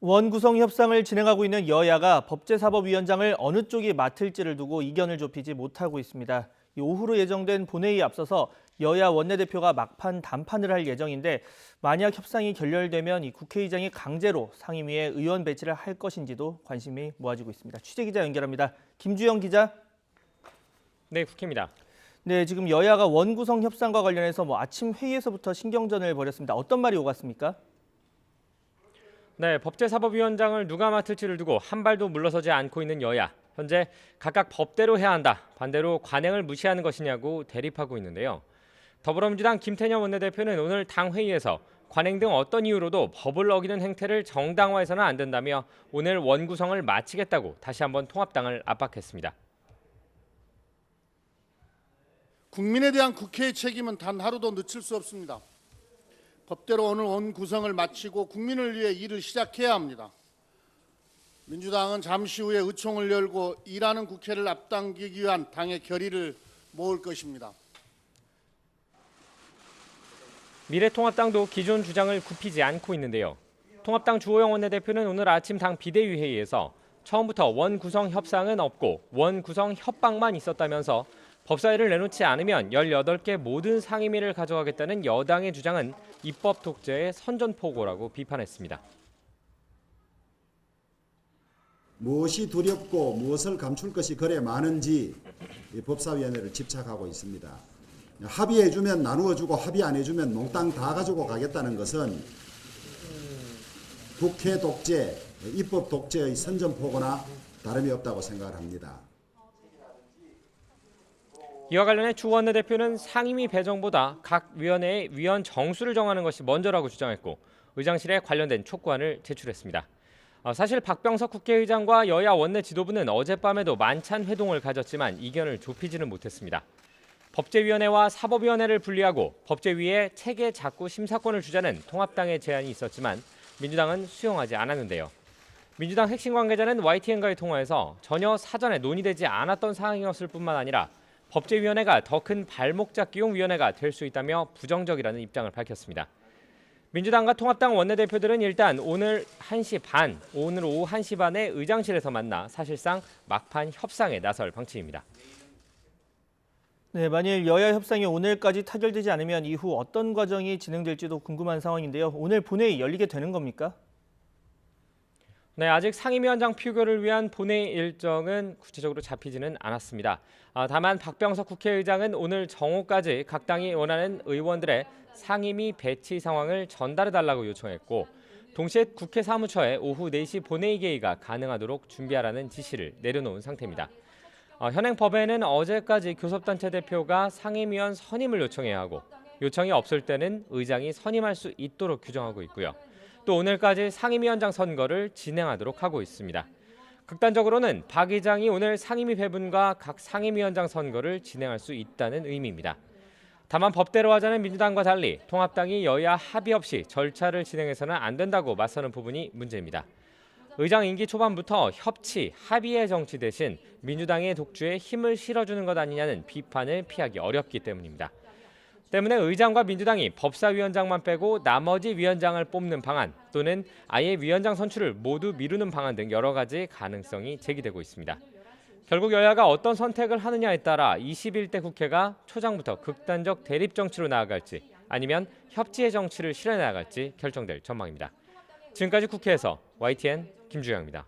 원구성 협상을 진행하고 있는 여야가 법제사법위원장을 어느 쪽이 맡을지를 두고 이견을 좁히지 못하고 있습니다. 오후로 예정된 본회의에 앞서서 여야 원내대표가 막판 담판을 할 예정인데 만약 협상이 결렬되면 이 국회의장이 강제로 상임위에 의원 배치를 할 것인지도 관심이 모아지고 있습니다. 취재기자 연결합니다. 김주영 기자. 네, 국회입니다. 네, 지금 여야가 원구성 협상과 관련해서 아침 회의에서부터 신경전을 벌였습니다. 어떤 말이 오갔습니까? 네, 법제사법위원장을 누가 맡을지를 두고 한 발도 물러서지 않고 있는 여야. 현재 각각 법대로 해야 한다, 반대로 관행을 무시하는 것이냐고 대립하고 있는데요. 더불어민주당 김태년 원내대표는 오늘 당 회의에서 관행 등 어떤 이유로도 법을 어기는 행태를 정당화해서는 안 된다며 오늘 원구성을 마치겠다고 다시 한번 통합당을 압박했습니다. 국민에 대한 국회의 책임은 단 하루도 늦출 수 없습니다. 법대로 오늘 원구성을 마치고 국민을 위해 일을 시작해야 합니다. 민주당은 잠시 후에 의총을 열고 일하는 국회를 앞당기기 위한 당의 결의를 모을 것입니다. 미래통합당도 기존 주장을 굽히지 않고 있는데요. 통합당 주호영 원내대표는 오늘 아침 당 비대위 회의에서 처음부터 원구성 협상은 없고 원구성 협박만 있었다면서 법사위를 내놓지 않으면 18개 모든 상임위를 가져가겠다는 여당의 주장은 입법 독재의 선전포고라고 비판했습니다. 무엇이 두렵고 무엇을 감출 것이 그래 많은지 법사위원회를 집착하고 있습니다. 합의해주면 나누어주고 합의 안 해주면 몽땅 다 가지고 가겠다는 것은 국회 독재, 입법 독재의 선전포고나 다름이 없다고 생각을 합니다. 이와 관련해 주 원내대표는 상임위 배정보다 각 위원회의 위원 정수를 정하는 것이 먼저라고 주장했고 의장실에 관련된 촉구안을 제출했습니다. 사실 박병석 국회의장과 여야 원내 지도부는 어젯밤에도 만찬 회동을 가졌지만 이견을 좁히지는 못했습니다. 법제위원회와 사법위원회를 분리하고 법제위에 체계 작구 심사권을 주자는 통합당의 제안이 있었지만 민주당은 수용하지 않았는데요. 민주당 핵심 관계자는 YTN과의 통화에서 전혀 사전에 논의되지 않았던 사항이었을 뿐만 아니라 법제위원회가 더 큰 발목 잡기용 위원회가 될 수 있다며 부정적이라는 입장을 밝혔습니다. 민주당과 통합당 원내대표들은 일단 오늘 1시 반, 오늘 오후 1시 반에 의장실에서 만나 사실상 막판 협상에 나설 방침입니다. 네, 만일 여야 협상이 오늘까지 타결되지 않으면 이후 어떤 과정이 진행될지도 궁금한 상황인데요. 오늘 본회의 열리게 되는 겁니까? 네, 아직 상임위원장 표결을 위한 본회의 일정은 구체적으로 잡히지는 않았습니다. 다만 박병석 국회의장은 오늘 정오까지 각 당이 원하는 의원들의 상임위 배치 상황을 전달해달라고 요청했고 동시에 국회 사무처에 오후 4시 본회의 개의가 가능하도록 준비하라는 지시를 내려놓은 상태입니다. 현행 법에는 어제까지 교섭단체 대표가 상임위원 선임을 요청해야 하고 요청이 없을 때는 의장이 선임할 수 있도록 규정하고 있고요. 또 오늘까지 상임위원장 선거를 진행하도록 하고 있습니다. 극단적으로는 박 의장이 오늘 상임위 배분과 각 상임위원장 선거를 진행할 수 있다는 의미입니다. 다만 법대로 하자는 민주당과 달리 통합당이 여야 합의 없이 절차를 진행해서는 안 된다고 맞서는 부분이 문제입니다. 의장 임기 초반부터 협치, 합의의 정치 대신 민주당의 독주에 힘을 실어주는 것 아니냐는 비판을 피하기 어렵기 때문입니다. 때문에 의장과 민주당이 법사위원장만 빼고 나머지 위원장을 뽑는 방안 또는 아예 위원장 선출을 모두 미루는 방안 등 여러 가지 가능성이 제기되고 있습니다. 결국 여야가 어떤 선택을 하느냐에 따라 21대 국회가 초장부터 극단적 대립 정치로 나아갈지 아니면 협치의 정치를 실현해 나갈지 결정될 전망입니다. 지금까지 국회에서 YTN 김주영입니다.